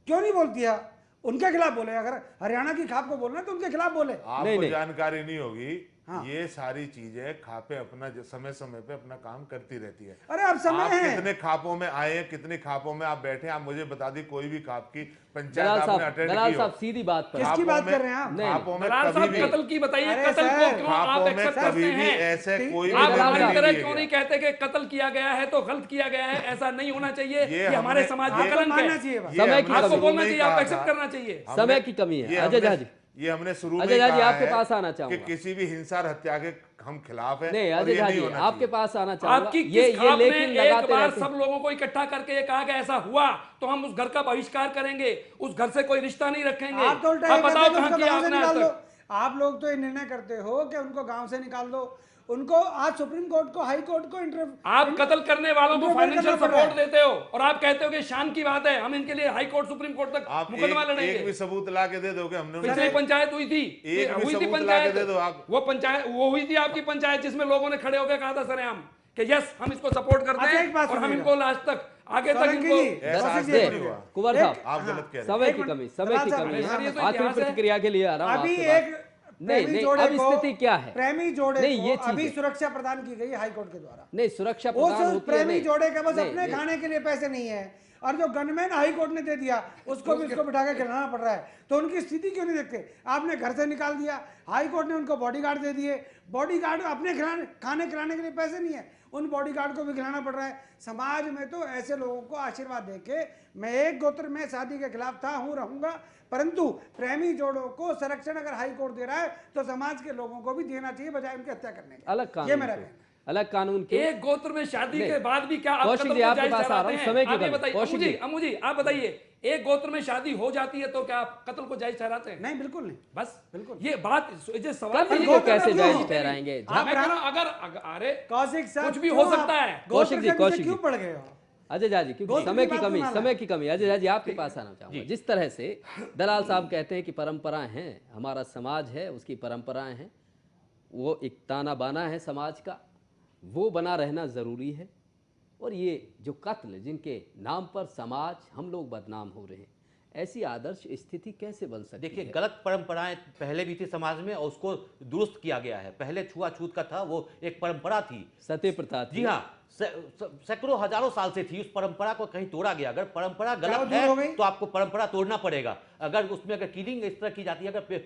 [SPEAKER 6] क्यों नहीं बोलती है? उनके खिलाफ बोले। अगर हरियाणा की खाप को बोलना है तो उनके खिलाफ बोले।
[SPEAKER 5] आपको जानकारी नहीं होगी,
[SPEAKER 6] हाँ।
[SPEAKER 5] ये सारी चीजें खापें अपना समय समय पे अपना काम करती रहती है।
[SPEAKER 6] अरे अब समय
[SPEAKER 5] आप
[SPEAKER 6] है।
[SPEAKER 5] कितने खापों में आए हैं, कितने खापों में आप बैठे हैं, आप मुझे बता दी कोई भी खाप की पंचायत
[SPEAKER 3] दलाल
[SPEAKER 5] आपने
[SPEAKER 3] साहब,
[SPEAKER 5] अटेंड
[SPEAKER 3] दलाल
[SPEAKER 5] की हो?
[SPEAKER 3] साहब, सीधी बात पर
[SPEAKER 6] किसकी बात कर रहे हैं आप?
[SPEAKER 5] खापों में
[SPEAKER 2] दलाल
[SPEAKER 5] कभी
[SPEAKER 2] साहब,
[SPEAKER 5] भी
[SPEAKER 2] कत्ल की बताइए,
[SPEAKER 6] अरे
[SPEAKER 2] कत्ल को
[SPEAKER 6] सर,
[SPEAKER 2] क्यों आप
[SPEAKER 5] खापों में
[SPEAKER 2] एक्सेप्ट
[SPEAKER 5] कभी
[SPEAKER 2] करते
[SPEAKER 5] भी
[SPEAKER 2] हैं?
[SPEAKER 5] ऐसे कोई भी
[SPEAKER 2] आप
[SPEAKER 5] निर्णय
[SPEAKER 2] हमारी
[SPEAKER 5] नहीं
[SPEAKER 2] तरह
[SPEAKER 5] लिया
[SPEAKER 2] क्यों
[SPEAKER 5] गया।
[SPEAKER 2] नहीं कहते कि कत्ल किया गया है तो गलत किया गया है? ऐसा नहीं होना चाहिए
[SPEAKER 5] ये
[SPEAKER 2] कि हमारे
[SPEAKER 5] हमने-
[SPEAKER 2] समाज
[SPEAKER 5] ये-
[SPEAKER 2] का कलंक
[SPEAKER 6] मानना
[SPEAKER 2] है।
[SPEAKER 6] चाहिए बात।
[SPEAKER 3] समय
[SPEAKER 5] हमने
[SPEAKER 3] की
[SPEAKER 2] आपको
[SPEAKER 5] शुरू
[SPEAKER 2] बोलना
[SPEAKER 5] में ही
[SPEAKER 2] चाहिए, आप
[SPEAKER 5] कहा
[SPEAKER 2] एक्सेप्ट
[SPEAKER 5] था।
[SPEAKER 2] करना चाहिए।
[SPEAKER 3] समय की कमी है।
[SPEAKER 5] ये
[SPEAKER 3] अजय
[SPEAKER 5] हमने-
[SPEAKER 3] झा जी,
[SPEAKER 5] ये हमने शुरू में
[SPEAKER 3] अजय
[SPEAKER 5] ही
[SPEAKER 3] झा जी,
[SPEAKER 5] कहा
[SPEAKER 3] आपके
[SPEAKER 5] है
[SPEAKER 3] पास आना
[SPEAKER 5] कि
[SPEAKER 3] चाहूंगा।
[SPEAKER 5] किसी भी हिंसा और हत्या के हम खिलाफ हैं
[SPEAKER 3] नहीं,
[SPEAKER 5] और
[SPEAKER 3] अजय
[SPEAKER 5] ये
[SPEAKER 3] झा
[SPEAKER 5] नहीं
[SPEAKER 3] जी,
[SPEAKER 5] होना
[SPEAKER 3] आपके
[SPEAKER 5] चाहिए।
[SPEAKER 3] पास आना चाहूंगा।
[SPEAKER 2] आपकी
[SPEAKER 3] ये
[SPEAKER 2] किस खाप ने
[SPEAKER 3] लेकिन
[SPEAKER 2] एक
[SPEAKER 3] लगाते
[SPEAKER 2] बार
[SPEAKER 3] रहते
[SPEAKER 2] सब लोगों को इकट्ठा करके ये कहा कि ऐसा हुआ तो हम उस घर का बहिष्कार करेंगे, उस घर से कोई रिश्ता नहीं रखेंगे?
[SPEAKER 6] आप तो उल्टा ये
[SPEAKER 2] आप
[SPEAKER 6] कहते
[SPEAKER 2] बताओ
[SPEAKER 6] हैं कि
[SPEAKER 2] कहां
[SPEAKER 6] उसको
[SPEAKER 2] किया
[SPEAKER 6] गांव से
[SPEAKER 2] आपने आज
[SPEAKER 6] निकाल दो।
[SPEAKER 2] तक?
[SPEAKER 6] आप लोग तो ये निर्णय करते हो कि उनको गांव से निकाल दो। उनको आज सुप्रीम कोर्ट को, हाई कोर्ट को
[SPEAKER 2] आप कत्ल करने वालों को
[SPEAKER 6] इंटरफेयर
[SPEAKER 2] फाइनेंशियल
[SPEAKER 6] करना पड़ रहा
[SPEAKER 2] सपोर्ट
[SPEAKER 6] है।
[SPEAKER 2] देते हो और आप कहते हो कि शान की बात है, हम इनके लिए हाई कोर्ट, सुप्रीम कोर्ट तक
[SPEAKER 5] आप
[SPEAKER 2] मुकदमा
[SPEAKER 5] एक भी
[SPEAKER 2] लड़ेंगे।
[SPEAKER 5] सबूत ला के दे दोगे हमने
[SPEAKER 2] पिछली पंचायत हुई थी,
[SPEAKER 5] एक भी
[SPEAKER 2] हुई थी
[SPEAKER 5] सबूत ला के
[SPEAKER 2] पंचायत,
[SPEAKER 5] दे दो आप।
[SPEAKER 2] वो पंचायत वो हुई थी आपकी पंचायत जिसमें लोगों ने खड़े होकर कहा था सरेआम कि यस हम इसको सपोर्ट करते
[SPEAKER 6] अच्छा, एक
[SPEAKER 2] हैं
[SPEAKER 6] बात
[SPEAKER 2] और हम
[SPEAKER 6] सुनिएगा।
[SPEAKER 2] इनको लास्ट तक आगे तक
[SPEAKER 6] सोलंकी
[SPEAKER 2] इनको
[SPEAKER 6] जी,
[SPEAKER 5] ऐसा
[SPEAKER 6] कौशिक
[SPEAKER 5] आज
[SPEAKER 6] जी,
[SPEAKER 5] तक
[SPEAKER 6] एक
[SPEAKER 5] नहीं हुआ।
[SPEAKER 3] कुंवर
[SPEAKER 6] एक-
[SPEAKER 3] साहब,
[SPEAKER 5] आप गलत कह रहे हैं।
[SPEAKER 3] समय
[SPEAKER 6] एक
[SPEAKER 3] की
[SPEAKER 6] मिनट,
[SPEAKER 3] कमी, समय
[SPEAKER 6] दलाल
[SPEAKER 3] की
[SPEAKER 6] साहब,
[SPEAKER 3] कमी
[SPEAKER 2] सर, ये
[SPEAKER 3] है।
[SPEAKER 2] तो
[SPEAKER 3] आखिरी
[SPEAKER 2] इतिहास है।
[SPEAKER 3] प्रतिक्रिया के लिए आ रहा हूं
[SPEAKER 6] अभी
[SPEAKER 3] आपके
[SPEAKER 6] एक
[SPEAKER 3] पास। नहीं,
[SPEAKER 6] प्रेमी
[SPEAKER 3] नहीं,
[SPEAKER 6] जोड़े
[SPEAKER 3] अब
[SPEAKER 6] को,
[SPEAKER 3] स्थिति क्या है?
[SPEAKER 6] प्रेमी जोड़े
[SPEAKER 3] नहीं, ये
[SPEAKER 6] को
[SPEAKER 3] चीज़
[SPEAKER 6] अभी
[SPEAKER 3] है।
[SPEAKER 6] सुरक्षा प्रदान की गई हाई कोर्ट के द्वारा।
[SPEAKER 3] नहीं, सुरक्षा प्रदान
[SPEAKER 6] उस
[SPEAKER 3] होती है,
[SPEAKER 6] प्रेमी
[SPEAKER 3] नहीं।
[SPEAKER 6] जोड़े के बस
[SPEAKER 3] नहीं,
[SPEAKER 6] अपने
[SPEAKER 3] नहीं।
[SPEAKER 6] खाने के लिए पैसे नहीं है और जो गनमैन हाई कोर्ट ने दे दिया उसको भी उसको बिठा के खिलाना पड़ रहा है, तो उनकी स्थिति क्यों नहीं देखते? आपने घर से निकाल दिया, हाई कोर्ट ने उनको बॉडीगार्ड दे दिए, बॉडीगार्ड अपने खाने खिलाने के लिए पैसे नहीं है, उन बॉडीगार्ड को भी खिलाना पड़ रहा है। समाज में तो ऐसे लोगों को आशीर्वाद देके, मैं एक गोत्र में शादी के खिलाफ था, हूँ, रहूंगा, परंतु प्रेमी जोड़ों को संरक्षण अगर हाई कोर्ट दे रहा है तो समाज के लोगों को भी देना चाहिए बजाय उनकी हत्या करने के।
[SPEAKER 3] अलग
[SPEAKER 6] ये
[SPEAKER 3] कानून
[SPEAKER 6] मेरा
[SPEAKER 3] के,
[SPEAKER 6] कहना है।
[SPEAKER 3] अलग कानून के।
[SPEAKER 2] एक गोत्र में शादी
[SPEAKER 3] नहीं।
[SPEAKER 2] के बाद भी क्या आप
[SPEAKER 3] कौशिक
[SPEAKER 2] कत्ल
[SPEAKER 3] जी,
[SPEAKER 2] को
[SPEAKER 3] आपके
[SPEAKER 2] जायज
[SPEAKER 3] पास आ रहा
[SPEAKER 2] ठहराते
[SPEAKER 3] हूं,
[SPEAKER 2] हैं?
[SPEAKER 3] समय की
[SPEAKER 2] आप ये
[SPEAKER 3] कमी।
[SPEAKER 2] बताइए,
[SPEAKER 3] कौशिक जी।
[SPEAKER 2] अमू जी आप बताइए, एक गोत्र में शादी हो जाती है तो क्या आप कत्ल को जायज ठहराते हैं?
[SPEAKER 6] नहीं, बिल्कुल नहीं।
[SPEAKER 2] बस
[SPEAKER 6] बिल्कुल।
[SPEAKER 2] ये बात, ये सवाल
[SPEAKER 3] कत्ल
[SPEAKER 2] ये
[SPEAKER 3] को
[SPEAKER 2] है,
[SPEAKER 3] कैसे
[SPEAKER 2] क्यों?
[SPEAKER 3] जायज ठहराएंगे?
[SPEAKER 2] मैं कह रहा हूं, अरे
[SPEAKER 6] कौशिक साहब,
[SPEAKER 2] कुछ भी
[SPEAKER 6] क्यों
[SPEAKER 2] हो
[SPEAKER 6] आप
[SPEAKER 2] सकता है।
[SPEAKER 6] गोत्र
[SPEAKER 3] कौशिक जी,
[SPEAKER 6] के पीछे
[SPEAKER 3] कौशिक
[SPEAKER 6] क्यों
[SPEAKER 3] जी।
[SPEAKER 6] पड़ गए हो?
[SPEAKER 3] अजय झा जी, क्योंकि
[SPEAKER 6] गोत्र
[SPEAKER 3] समय
[SPEAKER 6] की
[SPEAKER 3] की
[SPEAKER 6] बात
[SPEAKER 3] कमी,
[SPEAKER 6] सुना
[SPEAKER 3] समय की कमी। अजय झा जी, आपके पास आना चाहूंगा। जिस तरह से दलाल साहब कहते हैं कि परंपराएं हैं, हमारा समाज है, उसकी परंपराएं हैं, वो एक ताना बाना है समाज का, वो बना रहना ज़रूरी है। और ये जो कत्ल जिनके नाम पर समाज, हम लोग बदनाम हो रहे हैं, ऐसी आदर्श स्थिति कैसे बन सकती
[SPEAKER 7] देखिए,
[SPEAKER 3] है?
[SPEAKER 7] गलत परंपराएं पहले भी थी समाज में और उसको दुरुस्त किया गया है। पहले छुआछूत का था, वो एक परंपरा थी,
[SPEAKER 3] सत्य प्रथा थी।
[SPEAKER 7] जी हाँ, सैकड़ों हजारों साल से थी। उस परंपरा को कहीं तोड़ा गया। अगर परंपरा
[SPEAKER 6] क्या
[SPEAKER 7] गलत
[SPEAKER 6] दूर हो गई?
[SPEAKER 7] है तो आपको परंपरा तोड़ना पड़ेगा। अगर उसमें अगर किलिंग इस तरह की जाती है, अगर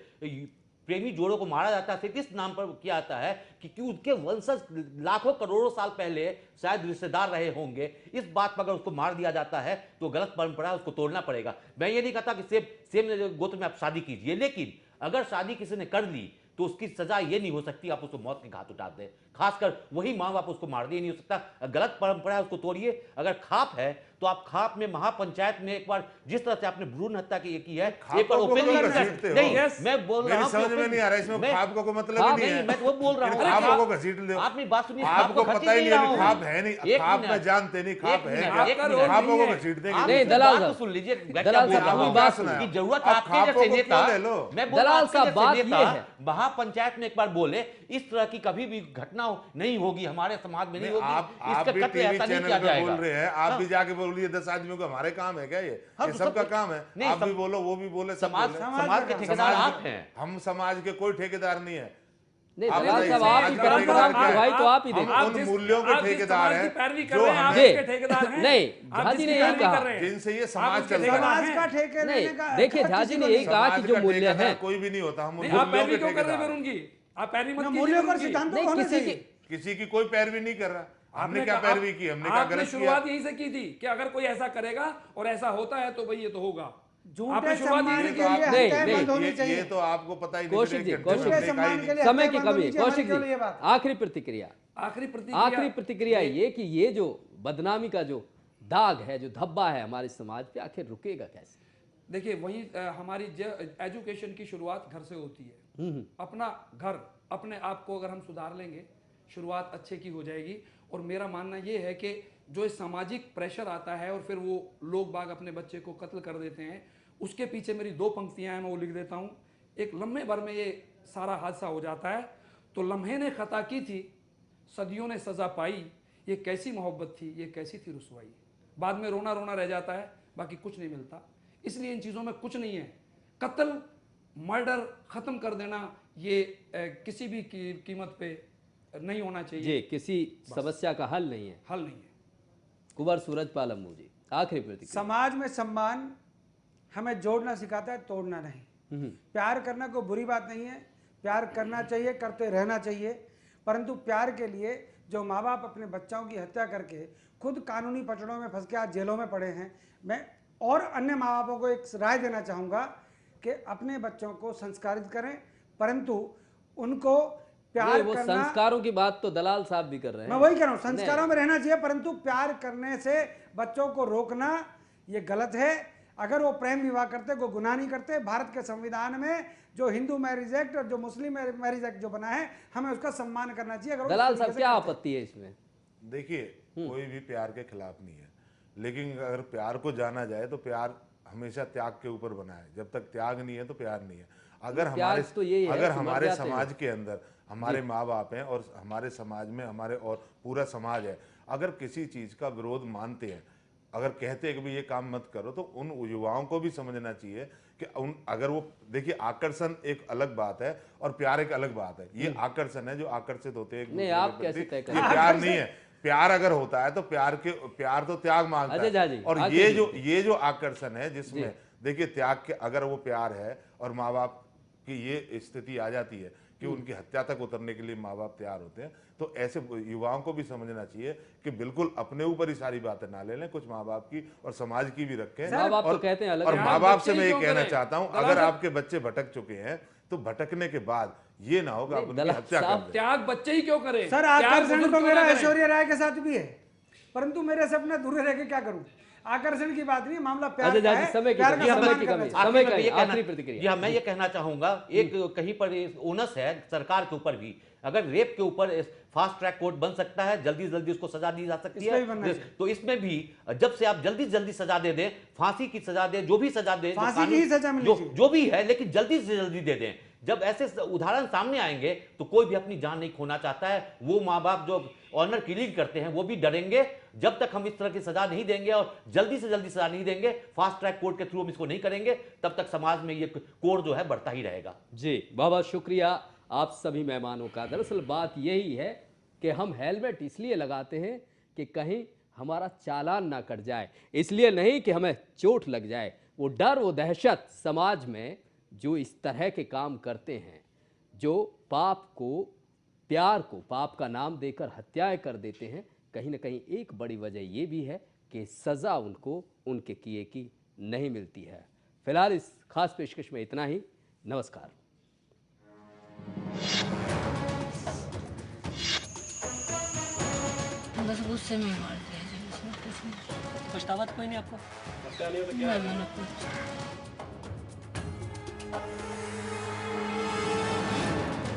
[SPEAKER 7] प्रेमी जोड़ों को मारा जाता है सिर्फ इस नाम पर किया जाता है कि उनके वंशज लाखों करोड़ों साल पहले शायद रिश्तेदार रहे होंगे, इस बात पर अगर उसको मार दिया जाता है तो गलत परंपरा है, उसको तोड़ना पड़ेगा। मैं ये नहीं कहता कि सेम गोत्र में आप शादी कीजिए, लेकिन अगर शादी किसी ने कर ली तो उसकी सजा ये नहीं हो सकती आप उसको मौत के घाट उतार दें। खासकर वही माँ बाप उसको मार दिए नहीं हो सकता। गलत परंपरा है, उसको तोड़िए। अगर खाप है तो आप खाप में महापंचायत में एक बार जिस तरह से आपने भ्रूण हत्या की है, एक बार ओपनली नहीं, मैं बोल रहा हूं
[SPEAKER 5] समझ में नहीं आ रहा इसमें खाप का कोई मतलब ही नहीं है।
[SPEAKER 7] मैं वो बोल रहा हूं,
[SPEAKER 5] खाप को घसीट ले।
[SPEAKER 7] आपने बात सुनी,
[SPEAKER 5] आपको पता ही नहीं है खाप है नहीं, खाप में जानते नहीं खाप है क्या, खापों को घसीट देंगे।
[SPEAKER 3] नहीं, दलाल साहब,
[SPEAKER 7] सुन लीजिए,
[SPEAKER 3] दलाल साहब,
[SPEAKER 5] आपकी
[SPEAKER 3] बात
[SPEAKER 5] बात
[SPEAKER 3] सुनिए।
[SPEAKER 5] सुना
[SPEAKER 7] की जरूरत
[SPEAKER 5] आप
[SPEAKER 7] आपके जैसे
[SPEAKER 5] खापों को
[SPEAKER 7] नेता,
[SPEAKER 5] क्यों ले लो?
[SPEAKER 7] मैं बोल रहा
[SPEAKER 3] दलाल
[SPEAKER 7] हूं,
[SPEAKER 3] साहब,
[SPEAKER 7] आपके
[SPEAKER 3] बात
[SPEAKER 7] जैसे
[SPEAKER 3] ये
[SPEAKER 7] नेता
[SPEAKER 3] है।
[SPEAKER 7] महापंचायत में एक बार बोले इस तरह की कभी भी घटना नहीं होगी, हमारे समाज में नहीं होगी,
[SPEAKER 5] आप
[SPEAKER 7] इसका
[SPEAKER 5] भी
[SPEAKER 7] कत्ल
[SPEAKER 5] टीवी
[SPEAKER 7] ऐसा नहीं
[SPEAKER 5] चैनल
[SPEAKER 7] किया
[SPEAKER 5] पे
[SPEAKER 7] जाएगा।
[SPEAKER 5] बोल रहे हैं, आप भी जाके बोलिए 10 आदमियों का हमारे काम है क्या ये
[SPEAKER 7] हाँ, तो
[SPEAKER 5] सबका
[SPEAKER 7] सब-
[SPEAKER 5] काम है।
[SPEAKER 7] नहीं,
[SPEAKER 5] आप
[SPEAKER 7] सब-
[SPEAKER 5] भी बोलो, वो भी बोले, सब
[SPEAKER 7] समाज
[SPEAKER 5] बोले।
[SPEAKER 7] समाज के ठेकेदार
[SPEAKER 5] समाज
[SPEAKER 7] आप
[SPEAKER 5] के-
[SPEAKER 7] हैं।
[SPEAKER 5] हम समाज के कोई ठेकेदार नहीं है।
[SPEAKER 3] नहीं,
[SPEAKER 5] आप
[SPEAKER 3] दलाल
[SPEAKER 5] बताइए,
[SPEAKER 3] साहब,
[SPEAKER 5] समाज
[SPEAKER 3] आपकी
[SPEAKER 5] का
[SPEAKER 3] परंपरा
[SPEAKER 5] ठेकेदार क्या है?
[SPEAKER 3] निभाई तो आप ही
[SPEAKER 5] हम
[SPEAKER 3] देंगे।
[SPEAKER 5] उन मूल्यों के ठेकेदार हैं
[SPEAKER 6] पैरवी कर
[SPEAKER 5] जो
[SPEAKER 6] रहे हैं, आप
[SPEAKER 5] हमें
[SPEAKER 6] इसके ठेकेदार हैं।
[SPEAKER 3] नहीं,
[SPEAKER 6] आप
[SPEAKER 3] झा जी
[SPEAKER 6] जिसकी
[SPEAKER 3] ने यही
[SPEAKER 6] पैरवी
[SPEAKER 3] कहा।
[SPEAKER 6] कर रहे हैं।
[SPEAKER 5] जिनसे ये
[SPEAKER 6] आप
[SPEAKER 5] समाज
[SPEAKER 6] उसके
[SPEAKER 5] चल रहा है।
[SPEAKER 6] ठेकेदार
[SPEAKER 5] समाज
[SPEAKER 6] हैं। का ठेके
[SPEAKER 3] नहीं,
[SPEAKER 6] लेने का
[SPEAKER 3] देखिए,
[SPEAKER 6] हक
[SPEAKER 3] झा
[SPEAKER 6] किसी
[SPEAKER 3] जी
[SPEAKER 6] को
[SPEAKER 3] ने
[SPEAKER 6] नहीं
[SPEAKER 3] यही कहा कि जो
[SPEAKER 5] का
[SPEAKER 3] मूल्य
[SPEAKER 5] ठेकेदार
[SPEAKER 3] हैं,
[SPEAKER 5] कोई भी नहीं होता, हम उन
[SPEAKER 6] नहीं, आप
[SPEAKER 5] मूल्यों
[SPEAKER 6] पैरवी
[SPEAKER 5] के
[SPEAKER 6] क्यों कर रहे हैं
[SPEAKER 5] ठेकेदार
[SPEAKER 6] फिर
[SPEAKER 5] हैं।
[SPEAKER 6] उनकी? आप पैरवी मत ना, कीजिए मूल्यों फिर पर उनकी। सिद्धांतों
[SPEAKER 3] नहीं,
[SPEAKER 6] को होना
[SPEAKER 3] किसी
[SPEAKER 6] चाहिए।
[SPEAKER 3] की
[SPEAKER 5] किसी की कोई पैरवी नहीं कर रहा। हमने क्या
[SPEAKER 6] कहा-
[SPEAKER 5] पैरवी की, हमने क्या
[SPEAKER 6] आपने
[SPEAKER 5] गलत किया?
[SPEAKER 6] शुरुआत यहीं से की थी कि अगर कोई ऐसा करेगा और ऐसा होता है तो भाई ये तो होगा।
[SPEAKER 8] झूठे
[SPEAKER 6] आपने शुरुआत
[SPEAKER 8] सम्मान
[SPEAKER 6] यहीं
[SPEAKER 8] के
[SPEAKER 6] से की।
[SPEAKER 8] लिए
[SPEAKER 3] नहीं,
[SPEAKER 8] हत्याएं
[SPEAKER 3] नहीं,
[SPEAKER 8] बंद होनी
[SPEAKER 5] ये
[SPEAKER 8] चाहिए।
[SPEAKER 5] तो आपको पता ही नहीं
[SPEAKER 3] कौशिक जी,
[SPEAKER 5] चलेगा,
[SPEAKER 3] कौशिक
[SPEAKER 5] हमने
[SPEAKER 3] जी,
[SPEAKER 5] कहा ही
[SPEAKER 8] सम्मान
[SPEAKER 5] नहीं।
[SPEAKER 8] के लिए
[SPEAKER 3] समय की
[SPEAKER 8] हत्याएं बंद
[SPEAKER 3] कमी
[SPEAKER 8] होनी
[SPEAKER 3] है।
[SPEAKER 8] चाहिए,
[SPEAKER 3] कौशिक
[SPEAKER 8] हमारी केवल ये
[SPEAKER 3] जी,
[SPEAKER 8] बात।
[SPEAKER 3] आखिरी प्रतिक्रिया,
[SPEAKER 6] आखिरी प्रतिक्रिया
[SPEAKER 3] आखिरी प्रतिक्रिया ये कि ये जो बदनामी का जो दाग है, जो धब्बा है हमारे समाज पे, आखिर रुकेगा कैसे?
[SPEAKER 6] देखिए वही हमारी एजुकेशन की शुरुआत घर से होती है। अपना घर, अपने आप को अगर हम सुधार लेंगे, शुरुआत अच्छे की हो जाएगी। और मेरा मानना ये है कि जो सामाजिक प्रेशर आता है और फिर वो लोग बाग अपने बच्चे को कत्ल कर देते हैं, उसके पीछे मेरी 2 पंक्तियां हैं, मैं वो लिख देता हूँ। एक लम्हे भर में ये सारा हादसा हो जाता है। तो लम्हे ने खता की थी, सदियों ने सजा पाई, ये कैसी मोहब्बत थी, ये कैसी थी रुसवाई। बाद में रोना रोना रह जाता है, बाकी कुछ नहीं मिलता। इसलिए इन चीज़ों में कुछ नहीं है। कत्ल, मर्डर ख़त्म कर देना ये किसी भी कीमत पे नहीं होना चाहिए।
[SPEAKER 3] जी, किसी समस्या का हल नहीं है।
[SPEAKER 6] हल नहीं है।
[SPEAKER 3] कुंवर सूरजपाल अम्मू जी, आखिरी प्रतिक्रिया।
[SPEAKER 8] समाज में सम्मान हमें जोड़ना सिखाता है, तोड़ना नहीं। प्यार करना कोई बुरी बात नहीं है, प्यार करना चाहिए, करते रहना चाहिए। परंतु प्यार के लिए जो माँ बाप अपने बच्चों की हत्या करके खुद कानूनी पचड़ों में फंस के आज जेलों में पड़े हैं, मैं और अन्य माँ बापों को एक राय देना चाहूँगा कि अपने बच्चों को संस्कारित करें, परंतु उनको प्यार
[SPEAKER 3] नहीं, वो
[SPEAKER 8] करना,
[SPEAKER 3] संस्कारों की बात तो दलाल साहब भी कर रहे हैं।
[SPEAKER 8] मैं वही कह रहा हूँ, संस्कारों में रहना चाहिए, परंतु प्यार करने से बच्चों को रोकना ये गलत है। अगर वो प्रेम विवाह करते, कोई गुनाह नहीं करते। भारत के संविधान में जो हिंदू मैरिज एक्ट और जो मुस्लिम मैरिज एक्ट जो बना है, हमें उसका सम्मान करना चाहिए। अगर
[SPEAKER 3] दलाल साहब, क्या आपत्ति है इसमें?
[SPEAKER 5] देखिए, कोई भी प्यार के खिलाफ नहीं है, लेकिन अगर प्यार को जाना जाए तो प्यार हमेशा त्याग के ऊपर बना है। जब तक त्याग नहीं है तो प्यार नहीं है। अगर
[SPEAKER 3] प्यार तो यही है
[SPEAKER 5] अगर
[SPEAKER 3] कि मर
[SPEAKER 5] हमारे
[SPEAKER 3] जाते हैं।
[SPEAKER 5] समाज के अंदर हमारे माँ बाप हैं और हमारे समाज में हमारे और पूरा समाज है, अगर किसी चीज का विरोध मानते हैं, अगर कहते हैं कि भाई ये काम मत करो, तो उन युवाओं को भी समझना चाहिए कि अगर वो, देखिए, आकर्षण एक अलग बात है और प्यार एक अलग बात है। ये आकर्षण है, जो आकर्षित होते हैं एक
[SPEAKER 3] नहीं,
[SPEAKER 5] दूसरे
[SPEAKER 3] आप
[SPEAKER 5] के
[SPEAKER 3] कैसे
[SPEAKER 5] प्रति,
[SPEAKER 3] तय
[SPEAKER 5] ये
[SPEAKER 3] करें?
[SPEAKER 5] प्यार नहीं है। प्यार अगर होता है तो प्यार तो त्याग मांगता
[SPEAKER 3] अजय झा जी,
[SPEAKER 5] है। और
[SPEAKER 3] आखिरी
[SPEAKER 5] ये जो आकर्षण है, जिसमें देखिए त्याग के, अगर वो प्यार है और माँ बाप की ये स्थिति आ जाती है कि उनकी हत्या तक उतरने के लिए माँ बाप तैयार होते हैं, तो ऐसे युवाओं को भी समझना चाहिए कि बिल्कुल अपने ऊपर ही सारी बातें ना ले लें, कुछ माँ बाप की और समाज की भी रखें।
[SPEAKER 3] माँ बाप तो
[SPEAKER 5] और
[SPEAKER 3] कहते हैं अलग
[SPEAKER 5] और
[SPEAKER 3] है।
[SPEAKER 5] माँ बाप से
[SPEAKER 6] बच्चे
[SPEAKER 5] मैं
[SPEAKER 6] ही
[SPEAKER 5] ये
[SPEAKER 6] क्यों
[SPEAKER 5] कहना
[SPEAKER 6] करें?
[SPEAKER 5] चाहता हूँ,
[SPEAKER 6] दलाल
[SPEAKER 5] अगर
[SPEAKER 6] साहब-
[SPEAKER 5] आपके बच्चे भटक चुके हैं तो भटकने के बाद ये ना हो कि आप उनकी
[SPEAKER 3] दलाल
[SPEAKER 5] हत्या कर
[SPEAKER 3] साहब,
[SPEAKER 5] दें।
[SPEAKER 6] त्याग बच्चे ही क्यों करें?
[SPEAKER 8] सर,
[SPEAKER 6] त्याग
[SPEAKER 8] आकर्षण
[SPEAKER 6] बुजुर्ग
[SPEAKER 8] तो
[SPEAKER 6] क्यों
[SPEAKER 8] मेरा
[SPEAKER 6] ना करें?
[SPEAKER 8] ऐश्वर्या राय के साथ भी है, परंतु मेरे से अपने दूर रह के क्या करूं? आकर्षण की बात नहीं, मामला प्यार
[SPEAKER 3] अजय
[SPEAKER 8] का
[SPEAKER 3] झा जी,
[SPEAKER 8] है,
[SPEAKER 3] समय की
[SPEAKER 8] प्यार
[SPEAKER 3] कमी,
[SPEAKER 8] का
[SPEAKER 3] समय
[SPEAKER 8] सम्मान
[SPEAKER 3] की
[SPEAKER 8] करना
[SPEAKER 3] कमी।
[SPEAKER 8] चाहिए।
[SPEAKER 3] समय
[SPEAKER 7] आखिर में
[SPEAKER 3] का
[SPEAKER 7] ये कहना-
[SPEAKER 3] आखिरी प्रतिक्रिया।
[SPEAKER 7] जी हाँ, मैं ये कहना चाहूंगा, एक कहीं पर ओनस है सरकार के ऊपर भी। अगर रेप के ऊपर फास्ट ट्रैक कोर्ट बन सकता है, जल्दी जल्दी उसको सजा दी जा सकती
[SPEAKER 8] इसमें भी बनना
[SPEAKER 7] है,
[SPEAKER 8] चाहिए।
[SPEAKER 7] तो इसमें भी जब से आप जल्दी जल्दी सजा दे दें, फांसी की सजा दें, जो भी सजा दें, जो
[SPEAKER 8] फांसी की ही
[SPEAKER 7] कानून-
[SPEAKER 8] सजा मिलनी
[SPEAKER 7] जो
[SPEAKER 8] चाहिए।
[SPEAKER 7] जो भी है, लेकिन जल्दी से जल्दी दे दें। जब ऐसे उदाहरण सामने आएंगे तो कोई भी अपनी जान नहीं खोना चाहता है। वो माँ बाप जो ऑनर किलिंग करते हैं वो भी डरेंगे। जब तक हम इस तरह की सजा नहीं देंगे और जल्दी से जल्दी सजा नहीं देंगे, फास्ट ट्रैक कोर्ट के थ्रू हम इसको नहीं करेंगे, तब तक समाज में ये कोड जो है बढ़ता ही रहेगा।
[SPEAKER 3] जी बहुत बहुत शुक्रिया आप सभी मेहमानों का। दरअसल बात यही है कि हम हेलमेट इसलिए लगाते हैं कि कहीं हमारा चालान ना कट जाए, इसलिए नहीं कि हमें चोट लग जाए। वो डर, वो दहशत समाज में जो इस तरह के काम करते हैं, जो पाप को, प्यार को पाप का नाम देकर हत्याएं कर देते हैं, कहीं ना कहीं एक बड़ी वजह ये भी है कि सज़ा उनको उनके किए की नहीं मिलती है। फिलहाल इस खास पेशकश में इतना ही। नमस्कार।
[SPEAKER 1] बस गुस्से में मार दिया जी, उसने कुछ नहीं।
[SPEAKER 9] पछतावा तो कोई नहीं आपको?
[SPEAKER 1] नहीं, मैंने कुछ